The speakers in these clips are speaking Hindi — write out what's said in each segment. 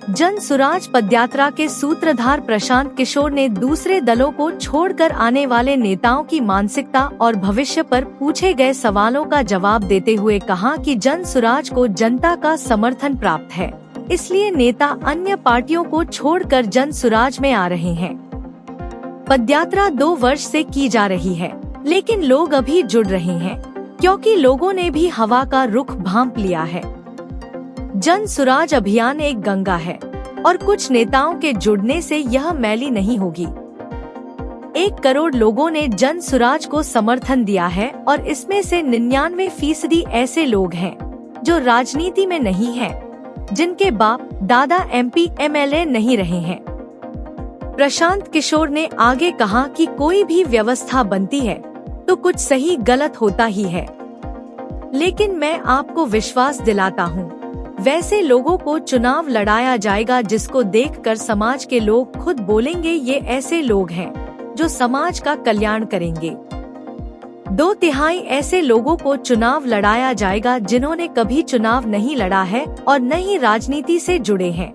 जन सुराज पदयात्रा के सूत्रधार प्रशांत किशोर ने दूसरे दलों को छोड़कर आने वाले नेताओं की मानसिकता और भविष्य पर पूछे गए सवालों का जवाब देते हुए कहा कि जन सुराज को जनता का समर्थन प्राप्त है, इसलिए नेता अन्य पार्टियों को छोड़कर जन सुराज में आ रहे हैं। पदयात्रा 2 वर्ष से की जा रही है, लेकिन लोग अभी जुड़ रहे हैं क्योंकि लोगों ने भी हवा का रुख भांप लिया है। जन सुराज अभियान एक गंगा है और कुछ नेताओं के जुड़ने से यह मैली नहीं होगी। 1 करोड़ लोगों ने जन सुराज को समर्थन दिया है और इसमें से 99% ऐसे लोग हैं जो राजनीति में नहीं हैं, जिनके बाप दादा MP MLA नहीं रहे हैं। प्रशांत किशोर ने आगे कहा कि कोई भी व्यवस्था बनती है तो कुछ सही गलत होता ही है, लेकिन मैं आपको विश्वास दिलाता हूँ, वैसे लोगों को चुनाव लड़ाया जाएगा जिसको देखकर समाज के लोग खुद बोलेंगे ये ऐसे लोग हैं जो समाज का कल्याण करेंगे। 2/3 ऐसे लोगों को चुनाव लड़ाया जाएगा जिन्होंने कभी चुनाव नहीं लड़ा है और न ही राजनीति से जुड़े हैं।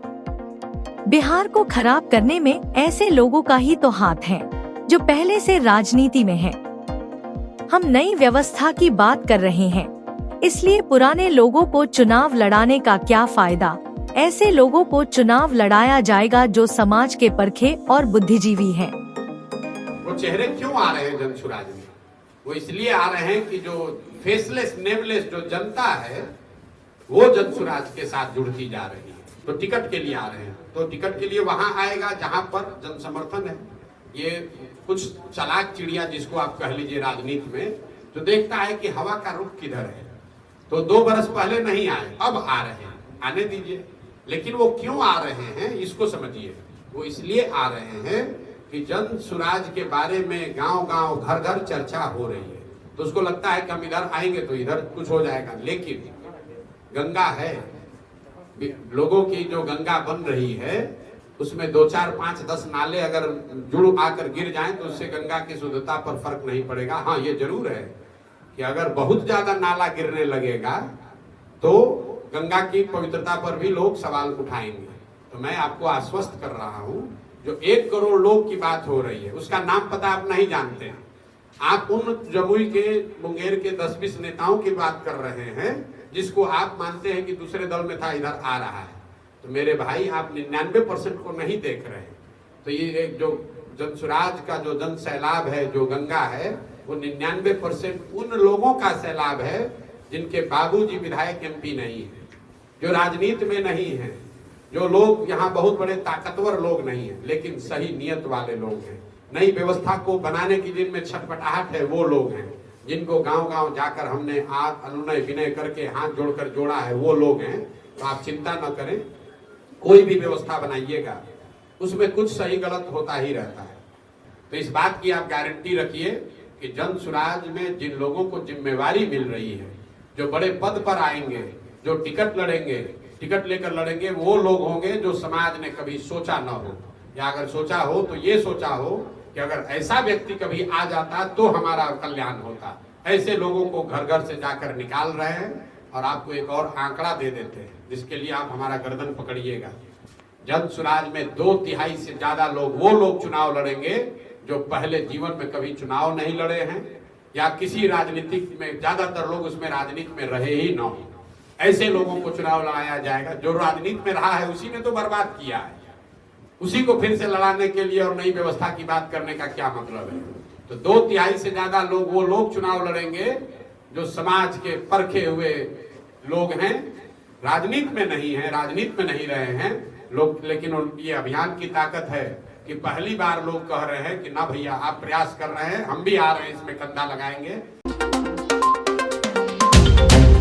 बिहार को खराब करने में ऐसे लोगों का ही तो हाथ है जो पहले से राजनीति में हैं। हम नई व्यवस्था की बात कर रहे हैं, इसलिए पुराने लोगों को चुनाव लड़ाने का क्या फायदा। ऐसे लोगों को चुनाव लड़ाया जाएगा जो समाज के परखे और बुद्धिजीवी हैं। वो चेहरे क्यों आ रहे हैं जन सुराज में? वो इसलिए आ रहे हैं कि जो फेसलेस नेमलेस जो जनता है वो जन सुराज के साथ जुड़ती जा रही है, तो टिकट के लिए आ रहे हैं। तो टिकट के लिए वहां आएगा जहां पर जन समर्थन है। ये कुछ चालाक चिड़िया जिसको आप कह लीजिए राजनीति में, जो देखता है कि हवा का रुख किधर है, तो 2 बरस पहले नहीं आए, अब आ रहे हैं, आने दीजिए। लेकिन वो क्यों आ रहे हैं इसको समझिए। वो इसलिए आ रहे हैं कि जन सुराज के बारे में गांव-गांव घर-घर चर्चा हो रही है, तो उसको लगता है कि हम इधर आएंगे तो इधर कुछ हो जाएगा। लेकिन गंगा है, लोगों की जो गंगा बन रही है उसमें 2, 4, 5, 10 नाले अगर जुड़ आकर गिर जाएं तो उससे गंगा की शुद्धता पर फर्क नहीं पड़ेगा। हाँ, ये जरूर है कि अगर बहुत ज्यादा नाला गिरने लगेगा तो गंगा की पवित्रता पर भी लोग सवाल उठाएंगे। तो मैं आपको आश्वस्त कर रहा हूं, जो 1 करोड़ लोग की बात हो रही है उसका नाम पता आप नहीं जानते हैं। आप उन जमुई के मुंगेर के 10-20 नेताओं की बात कर रहे हैं जिसको आप मानते हैं कि दूसरे दल में था, इधर आ रहा है। तो मेरे भाई, आप 99% को नहीं देख रहे हैं। तो ये एक जो जन सुराज का जो जन सैलाब है, जो गंगा है, वो 99% उन लोगों का सैलाब है जिनके बाबूजी विधायक MP नहीं है, जो राजनीति में नहीं है, जो लोग यहाँ बहुत बड़े ताकतवर लोग नहीं है लेकिन सही नियत वाले लोग हैं। नई व्यवस्था को बनाने की जिनमें छटपटाहट है वो लोग हैं, जिनको गांव-गांव जाकर हमने अनुनय विनय करके हाथ जोड़कर जोड़ा है, वो लोग हैं। तो आप चिंता न करें, कोई भी व्यवस्था बनाइएगा उसमें कुछ सही गलत होता ही रहता है। तो इस बात की आप गारंटी रखिए कि जन सुराज में जिन लोगों को जिम्मेवारी मिल रही है, जो बड़े पद पर आएंगे, जो टिकट लड़ेंगे, टिकट लेकर लड़ेंगे, वो लोग होंगे जो समाज ने कभी सोचा न हो, या अगर सोचा हो तो ये सोचा हो कि अगर ऐसा व्यक्ति कभी आ जाता तो हमारा कल्याण होता। ऐसे लोगों को घर घर से जाकर निकाल रहे हैं। और आपको एक और आंकड़ा दे देते हैं जिसके लिए आप हमारा गर्दन पकड़िएगा। जन सुराज में 2/3 से ज्यादा लोग वो लोग चुनाव लड़ेंगे जो पहले जीवन में कभी चुनाव नहीं लड़े हैं, या किसी राजनीतिक में ज्यादातर लोग उसमें राजनीति में रहे ही न हो। ऐसे लोगों को चुनाव लड़ाया जाएगा। जो राजनीति में रहा है उसी ने तो बर्बाद किया है, उसी को फिर से लड़ाने के लिए और नई व्यवस्था की बात करने का क्या मतलब है। तो 2/3 से ज्यादा लोग वो लोग चुनाव लड़ेंगे जो समाज के परखे हुए लोग हैं, राजनीति में नहीं है, राजनीति में नहीं रहे हैं लोग। लेकिन ये अभियान की ताकत है कि पहली बार लोग कह रहे हैं कि ना भैया, आप प्रयास कर रहे हैं, हम भी आ रहे हैं, इसमें कंधा लगाएंगे।